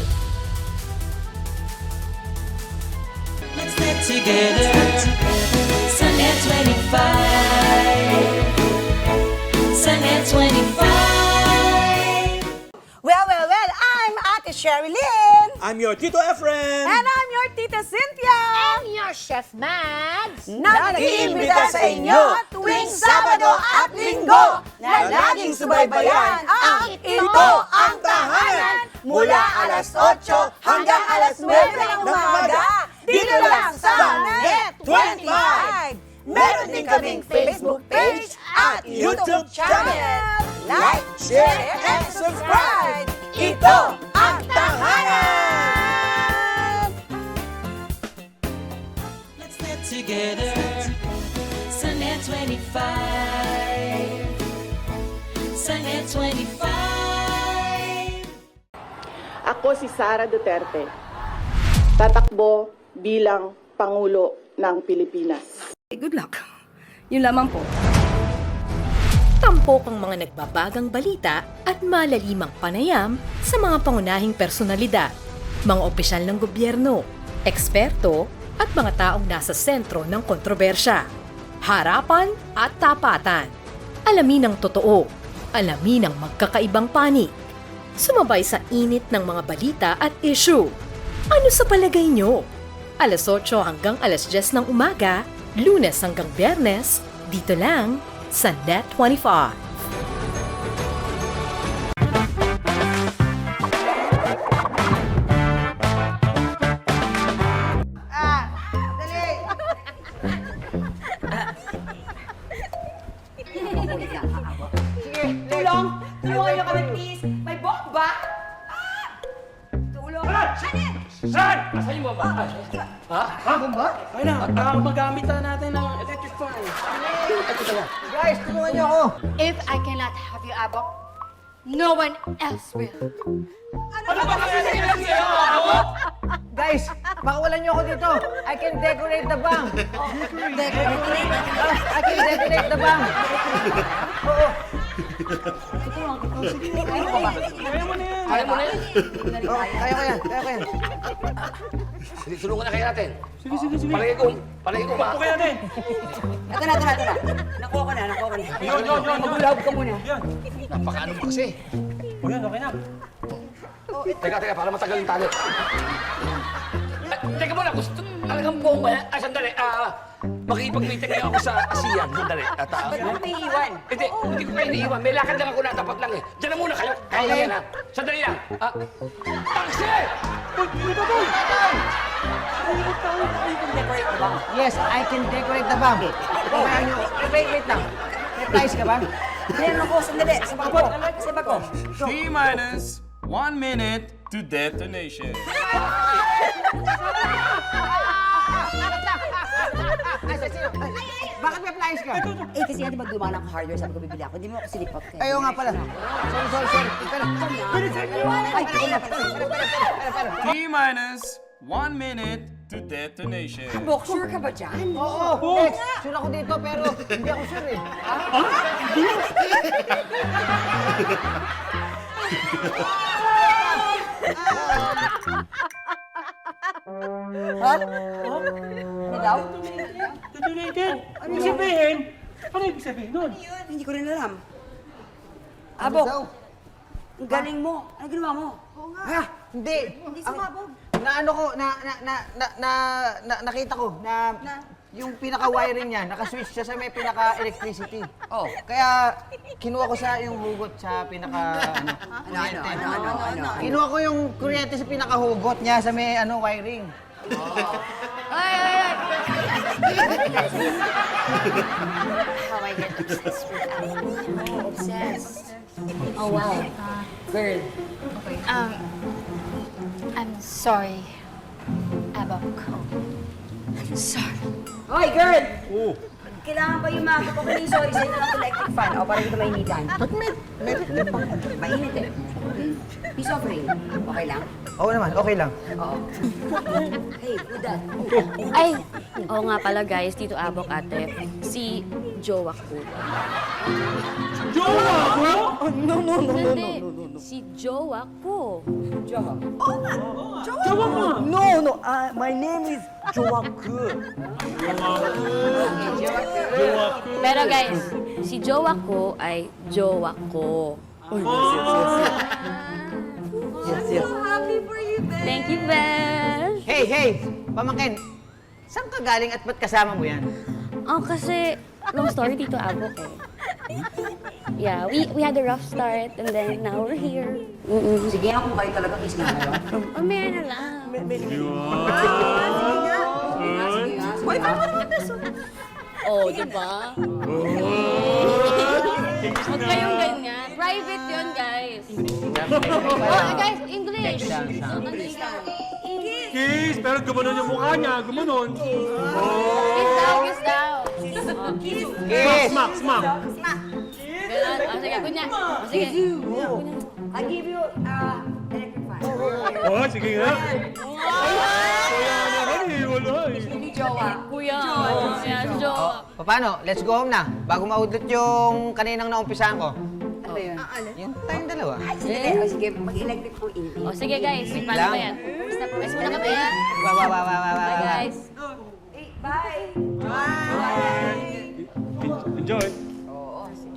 Speaker 11: Let's get together. Sunday 25. Sunday 25.
Speaker 13: Well, I'm Ate Sherilyn.
Speaker 8: I'm your Tito Efren.
Speaker 13: And I'm your Tita Cynthia.
Speaker 9: And your Chef Mads.
Speaker 13: Nag-iimbita sa inyo tuwing Sabado at Linggo na laging subaybayan ang Ito ang Tahanan mula alas 8 hanggang alas 9 ng umaga dito lang sa Net25. Meron din kaming Facebook page at YouTube channel. Like, share, and subscribe. Ito ang Tahanan!
Speaker 11: together. Sunday 25. Sunday 25.
Speaker 14: Ako si Sara Duterte. Tatakbo bilang Pangulo ng Pilipinas.
Speaker 4: Good luck. Yun lamang po.
Speaker 10: Tampok ang mga nagbabagang balita at malalimang panayam sa mga pangunahing personalidad, mga opisyal ng gobyerno, eksperto at mga taong nasa sentro ng kontrobersya. Harapan at tapatan. Alamin ang totoo. Alamin ang magkakaibang panig. Sumabay sa init ng mga balita at issue. Ano sa palagay nyo? Alas 8 hanggang alas 10 ng umaga, Lunes hanggang Biyernes, dito lang sa Net 25.
Speaker 13: Tulong! Tulungan niyo kami, please! May bomba! Tulong!
Speaker 6: Saan? Asan yung baba? Ha?
Speaker 5: Bomba? Ay na, magamit na natin ng electric fan.
Speaker 13: Guys, tulungan niyo ako!
Speaker 9: If I cannot have you, Abok, no one else will.
Speaker 6: Ano ba kasi sinabi sa'yo? Ako?
Speaker 13: Guys, pakawalan niyo ako dito! I can decorate the bank! I can decorate the bank! Oo!
Speaker 6: Kaya mo na yan.
Speaker 13: Oh, kaya ko yan, kaya ko yan.
Speaker 6: Sige, tulungan na kayo natin.
Speaker 7: Sige.
Speaker 6: Palagi ko ba?
Speaker 7: Okay natin.
Speaker 1: Ito na. Nakuha ko na.
Speaker 7: Yun.
Speaker 1: Magulahog ka muna.
Speaker 6: Napakaano mo kasi.
Speaker 7: O yan, okay na.
Speaker 6: Teka, para matagal yung tali. Teka muna, gusto talagang buong ba yan? Sandali. Makikipag-meeting ngayon ako sa ASEAN. Sandali.
Speaker 1: Ba't mo may iwan?
Speaker 6: Hindi ko kayo iniiwan. May lakad lang ako na, tapat lang eh. Diyan na muna kayo. Kaya lang yan ha. Sandali lang. Taxi!
Speaker 13: Yes, I can decorate the bank. Kaya niyo, wait lang. May price ka ba?
Speaker 1: Meron ako, sandali. Sa bag ko.
Speaker 7: T-minus 1 minute to detonation.
Speaker 13: Bakit may price ka?
Speaker 1: Eh, kasi nga, di ba dumaan ako hardware, sabi ko bibili ako. Hindi mo ako sinipot ka.
Speaker 13: Ayaw nga pala. Sorry.
Speaker 7: T-minus 1 minute to detonation.
Speaker 1: Bok, sure ka ba dyan?
Speaker 13: Oo, Dex, sure ako dito pero hindi ako sure eh.
Speaker 1: Ha? Ano daw?
Speaker 7: Detonated? Ano ibig sabihin? Ano ibig sabihin nun?
Speaker 1: Hindi ko rin alam. Abok, ang galing mo. Ano ginawa mo?
Speaker 13: Ha? Hindi. Hindi sumabog. Naano ko, nakita ko na yung pinaka-wiring niya, naka-switch siya sa may pinaka-electricity.
Speaker 1: Oh.
Speaker 13: Kaya kinuha ko sa yung hugot sa pinaka kuryente.
Speaker 1: Ano?
Speaker 13: Kinuha ko yung kuryente sa pinaka-hugot niya sa may wiring.
Speaker 9: Ay! How I get obsessed with Abok.
Speaker 1: Obsessed. Oh, wow. Girl.
Speaker 9: Okay. I'm sorry, Abok. I'm sorry.
Speaker 1: Hoy, girl! Kailangan pa yung mga kapag sorry sa'yo ng electric fan. O, para dito mainitan. Ba't mainit eh. Peace offering. Okay lang?
Speaker 13: Oo naman, okay lang.
Speaker 1: Oo. Hey, who that?
Speaker 4: Ay, oo nga pala guys, Tito Abok ate, si jowa ko.
Speaker 7: Jowa ko?
Speaker 13: No.
Speaker 4: Si jowa ko.
Speaker 1: Jowa.
Speaker 7: Jowa ko?
Speaker 13: No, my name is Jowaku.
Speaker 4: Pero guys, si jowa ko ay jowa ko.
Speaker 13: Yes.
Speaker 4: Thank you, Besh!
Speaker 13: Hey, pamangkin. Saan ka galing at ba't kasama mo yan?
Speaker 4: Kasi, long story Tito Abok eh. Yeah, we had a rough start and then now we're here.
Speaker 1: Sige nga kung kayo talaga kiss nga kayo.
Speaker 4: Mamaya na lang.
Speaker 1: Uy, parang naman beso.
Speaker 4: Oh, diba? Huwag kayong ganyan. Private yun, guys. Oh, guys, English. Don't understand. English.
Speaker 7: Kiss! Pero gumanon yung mukha niya, gumanon.
Speaker 4: Kiss daw, kiss daw.
Speaker 3: Kiss!
Speaker 7: Smack, smack.
Speaker 4: Ganun. O, sige, kunya. O, sige.
Speaker 1: I'll give you electric fan.
Speaker 7: Oh, sige nga. Kuya naman eh, wala eh.
Speaker 1: Hindi jowa.
Speaker 4: Kuya. Yan, jowa.
Speaker 3: O, paano? Let's go home na. Bago maudlot yung kaninang naumpisahan ko.
Speaker 1: Ano yun?
Speaker 3: Yung tayong dalawa.
Speaker 1: Sige, sige, mag-electric po in.
Speaker 4: O, sige guys. Paano ba yan? Guys, muna kami ha. Bye guys.
Speaker 1: Bye!
Speaker 7: Enjoy.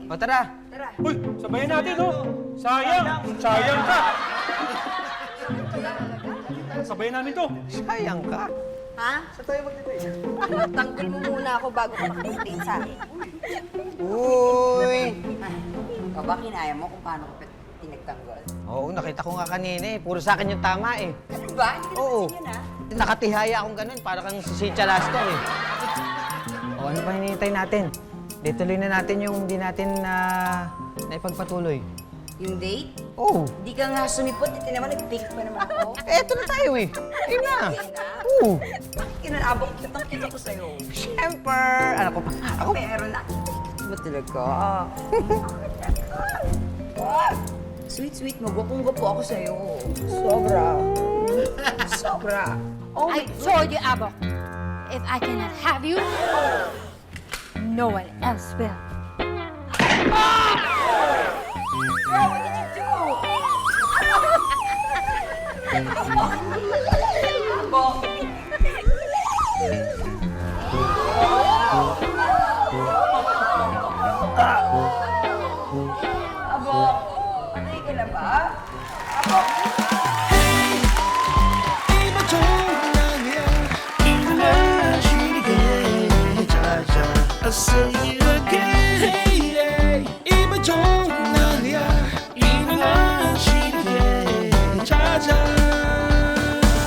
Speaker 3: O, tara.
Speaker 7: Uy, sabayan natin, oh. Sayang. Sayang ka. Sabayan namin to.
Speaker 3: Sayang ka.
Speaker 13: Ha? Sa tayo magtitay. Tanggol mo muna ako bago ka makapag-date sa akin.
Speaker 3: Uy!
Speaker 1: O ba kinaya mo kung paano ko tinagtanggol?
Speaker 3: Oo, nakita ko nga kanina eh. Puro sa akin yung tama eh.
Speaker 1: Ano ba? Hindi
Speaker 3: Oo.
Speaker 1: naman yun, ha?
Speaker 3: Nakatihaya akong ganun, para kang si Sitcha Lascar eh. O, ano pa hinihintay natin? Dituloy na natin yung hindi natin naipagpatuloy.
Speaker 1: Yung date?
Speaker 3: Oo.
Speaker 1: Hindi ka nga sumipot, ito naman, nag-pick pa naman ako.
Speaker 3: Eto na tayo eh. Ayun na. Oo.
Speaker 1: Bakit kinalabang kitang-kita ko sa'yo?
Speaker 3: Siyempre. Ano ko pa? Ako?
Speaker 1: Pero nakikita ba talaga? Sweet mo, gwapong-gwapo ako sa'yo. Sobra. Sobra. Oh
Speaker 9: I told you, Abo, if I cannot have you, no one else will.
Speaker 1: Girl, what did you do? Abo. Abo, patay ka na ba? Abo.
Speaker 11: I'll say it again. 이만 좀 나야 이만 쉬게 찾아.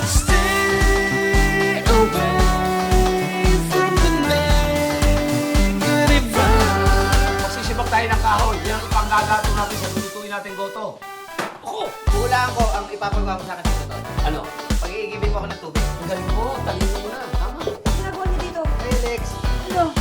Speaker 11: Stay away from the negative vibe.
Speaker 6: Magsisibak tayo ng kahoy. Yan ang panggagato natin sa lulutuin natin goto. Ako!
Speaker 3: Hulaan ko ang ipapagawa mo sa akin dito. Tol.
Speaker 6: Ano?
Speaker 3: Pag-iigibin mo ako ng tubig.
Speaker 6: Ang galing mo. Talino mo na. Tama.
Speaker 1: Ginagawa niyo dito?
Speaker 3: Hey, Lex.
Speaker 1: Ano?